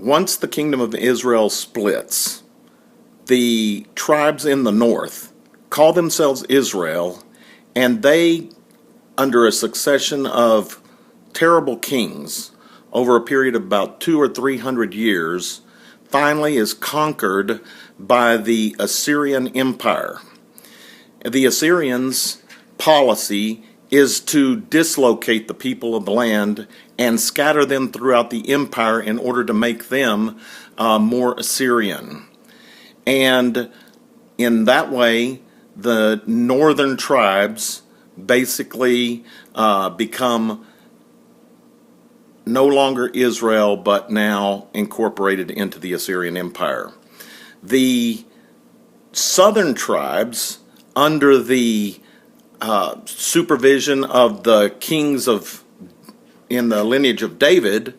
once the kingdom of Israel splits, the tribes in the north call themselves Israel, and they, under a succession of terrible kings over a period of about 200 or 300 years, finally is conquered by the Assyrian Empire. The Assyrians' policy is to dislocate the people of the land and scatter them throughout the empire in order to make them more Assyrian. And in that way, the northern tribes basically become no longer Israel, but now incorporated into the Assyrian Empire. The southern tribes, under the supervision of the kings in the lineage of David,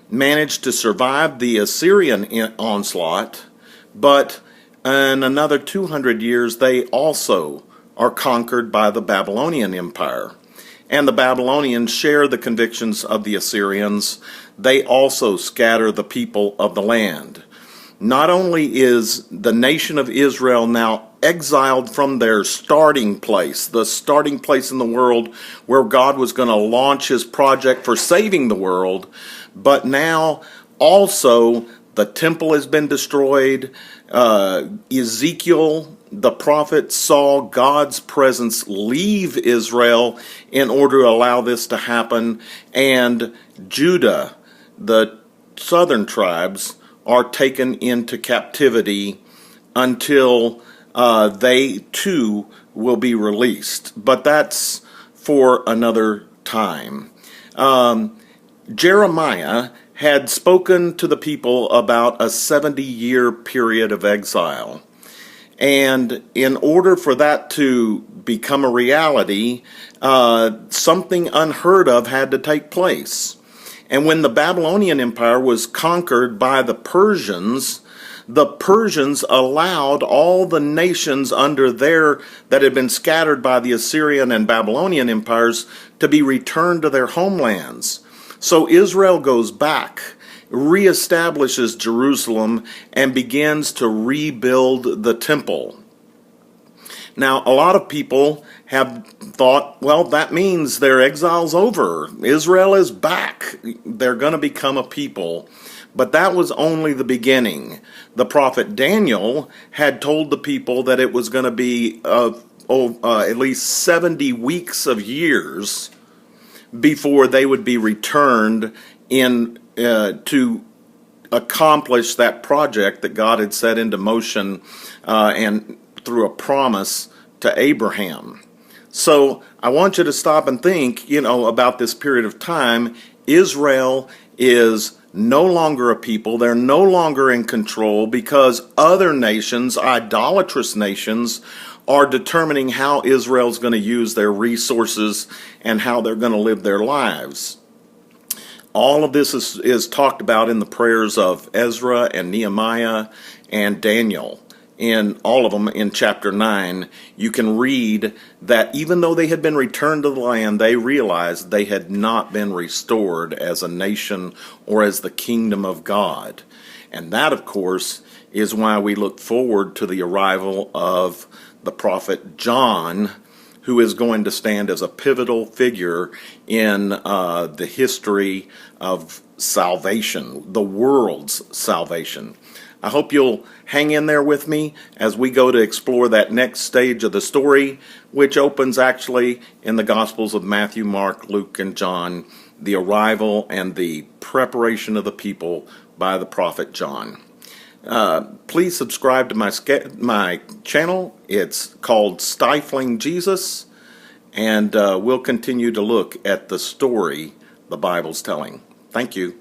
managed to survive the Assyrian onslaught, but in another 200 years they also are conquered by the Babylonian Empire. And the Babylonians share the convictions of the Assyrians. They also scatter the people of the land. Not only is the nation of Israel now exiled from their starting place, the starting place in the world where God was going to launch his project for saving the world, but now also the temple has been destroyed. Ezekiel, the prophet, saw God's presence leave Israel in order to allow this to happen. And Judah, the southern tribes, are taken into captivity until they too will be released. But that's for another time. Jeremiah had spoken to the people about a 70-year period of exile. And in order for that to become a reality, something unheard of had to take place. And when the Babylonian Empire was conquered by the Persians allowed all the nations under that had been scattered by the Assyrian and Babylonian empires to be returned to their homelands. So Israel goes back, reestablishes Jerusalem, and begins to rebuild the temple. Now, a lot of people have thought, well, that means their exile's over. Israel is back. They're going to become a people. But that was only the beginning. The prophet Daniel had told the people that it was going to be at least 70 weeks of years before they would be returned to accomplish that project that God had set into motion and through a promise to Abraham. So I want you to stop and think, about this period of time. Israel is no longer a people. They're no longer in control because other nations, idolatrous nations, are determining how Israel's going to use their resources and how they're going to live their lives. All of this is talked about in the prayers of Ezra and Nehemiah and Daniel. In all of them, in chapter 9, you can read that even though they had been returned to the land, they realized they had not been restored as a nation or as the kingdom of God. And that, of course, is why we look forward to the arrival of the prophet John, who is going to stand as a pivotal figure in the history of salvation, the world's salvation. I hope you'll hang in there with me as we go to explore that next stage of the story, which opens actually in the Gospels of Matthew, Mark, Luke, and John, the arrival and the preparation of the people by the prophet John. Please subscribe to my channel. It's called Stifling Jesus, and we'll continue to look at the story the Bible's telling. Thank you.